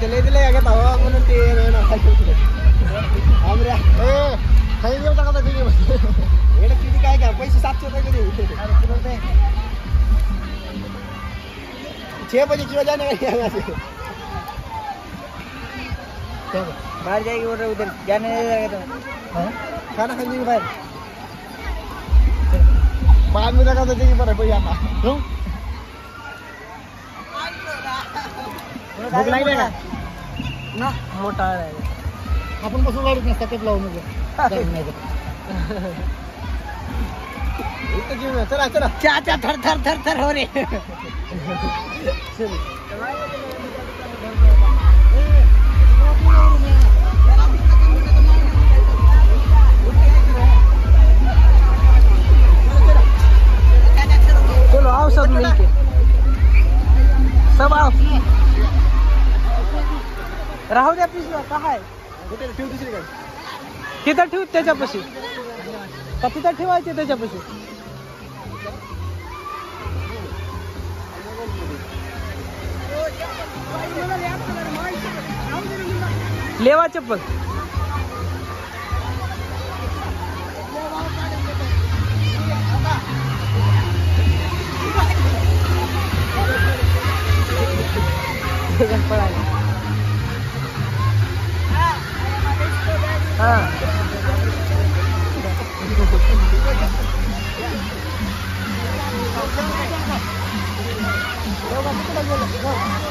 लय दिले का भावा म्हणून ते आमऱ्या काही देऊ टाका एवढं किती काय का पैसे 700 रुपये देऊ छे बजे किलो जाने बाहर जाएगी उधर जाने नहीं जाएगा खाना खाने के बाद में लगा तो देखिए पर भैया क्यों भूख लागली का ना मोठा आहे आपण बसून लावू नसता तेच लावू नको इथं घेऊन चला चला चा चा थर थर थर थर हो रे चलो आओ सब मिलके सब आओ राहू द्या पिशव्या काय ठेव दुसरी काय तिथं ठेव त्याच्यापाशी का तिथं ठेवायचे त्याच्यापाशी लेवा चप्पल हाँ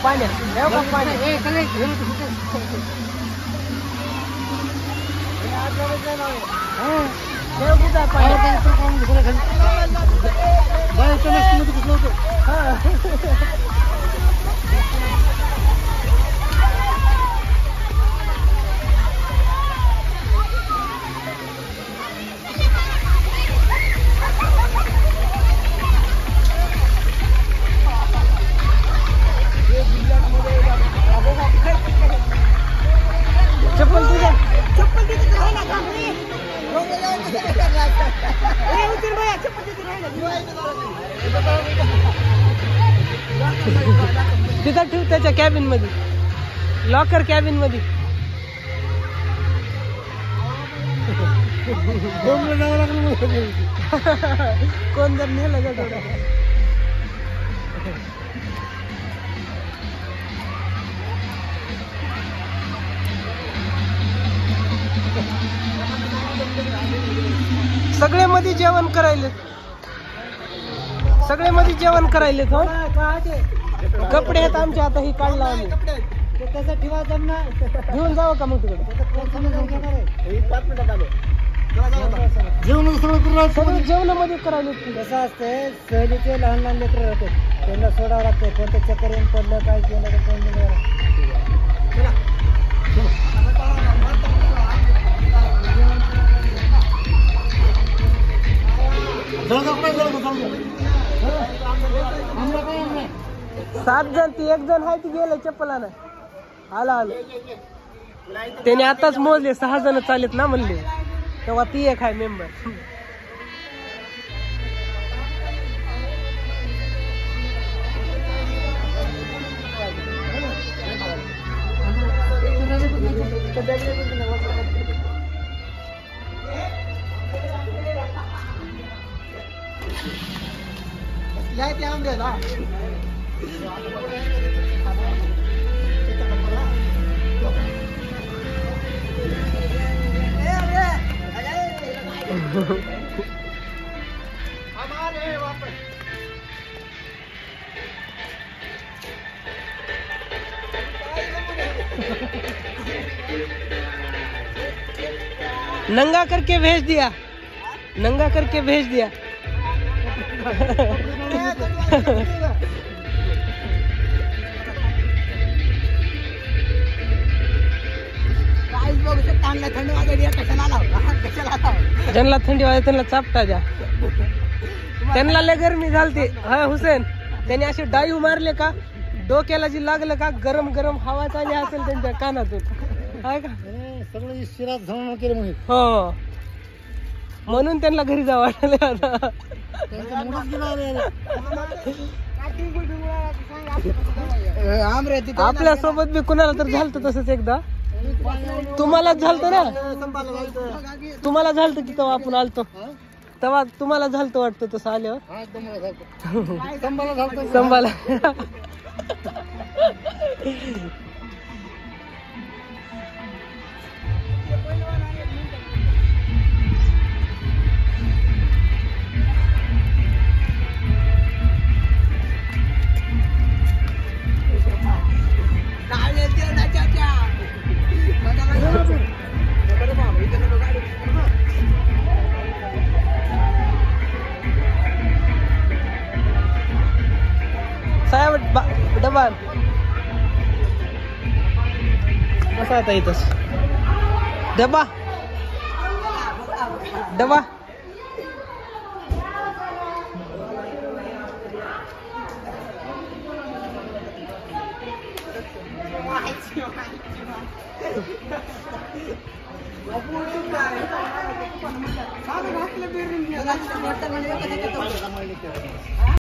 पाणी चप्पल तुझ्या चप्पल तिथे राहिला का उतर बाया चप्पल तिथे राहिला तिथं ठेव त्याच्या कॅबिन मध्ये लॉकर कॅबिन मध्ये कोण जर नेलं का सगळे मध्ये जेवण करायले कपडे आहेत आमचे आता ही काढला आम्ही त्याचा ठेवा जमना घेऊन जावं का मग तिकडे जेवणामध्ये करायला कसं असतंय सहलीचे लहान लहान लेकरं राहतात त्यांना सोडावं लागतंय कोणतं चक्कर येऊन पडलं काय केलं तर कोण सात जण ती एक जण आहे ती गेले चप्पलानं आलं त्याने आताच मोजले 6 जण चालेत ना म्हणले तेव्हा ती एक आहे मेंबर नंगा करके भेज दिया ज्यांना थंडी वाजते त्यांना चापटा द्या त्यांना लय गरमी झालती हा हुसेन त्यांनी असे डाईव मारले का डोक्याला जी लागलं का गरम गरम हवा चालली असेल त्यांच्या कानातून हाय का सगळं शिरात धावून केलं म्हणजे हो म्हणून त्यांना घरी जावं वाटलं आता आपल्या सोबत बी कुणाला तर झालत तसंच एकदा. तुम्हाला झालत ना, तुम्हाला झालत की तेव्हा आपण आलतो तेव्हा तुम्हाला झालत वाटतं तसं आल्यावर संभाला. साहेब डबा कसा आता इथंच डबा डबा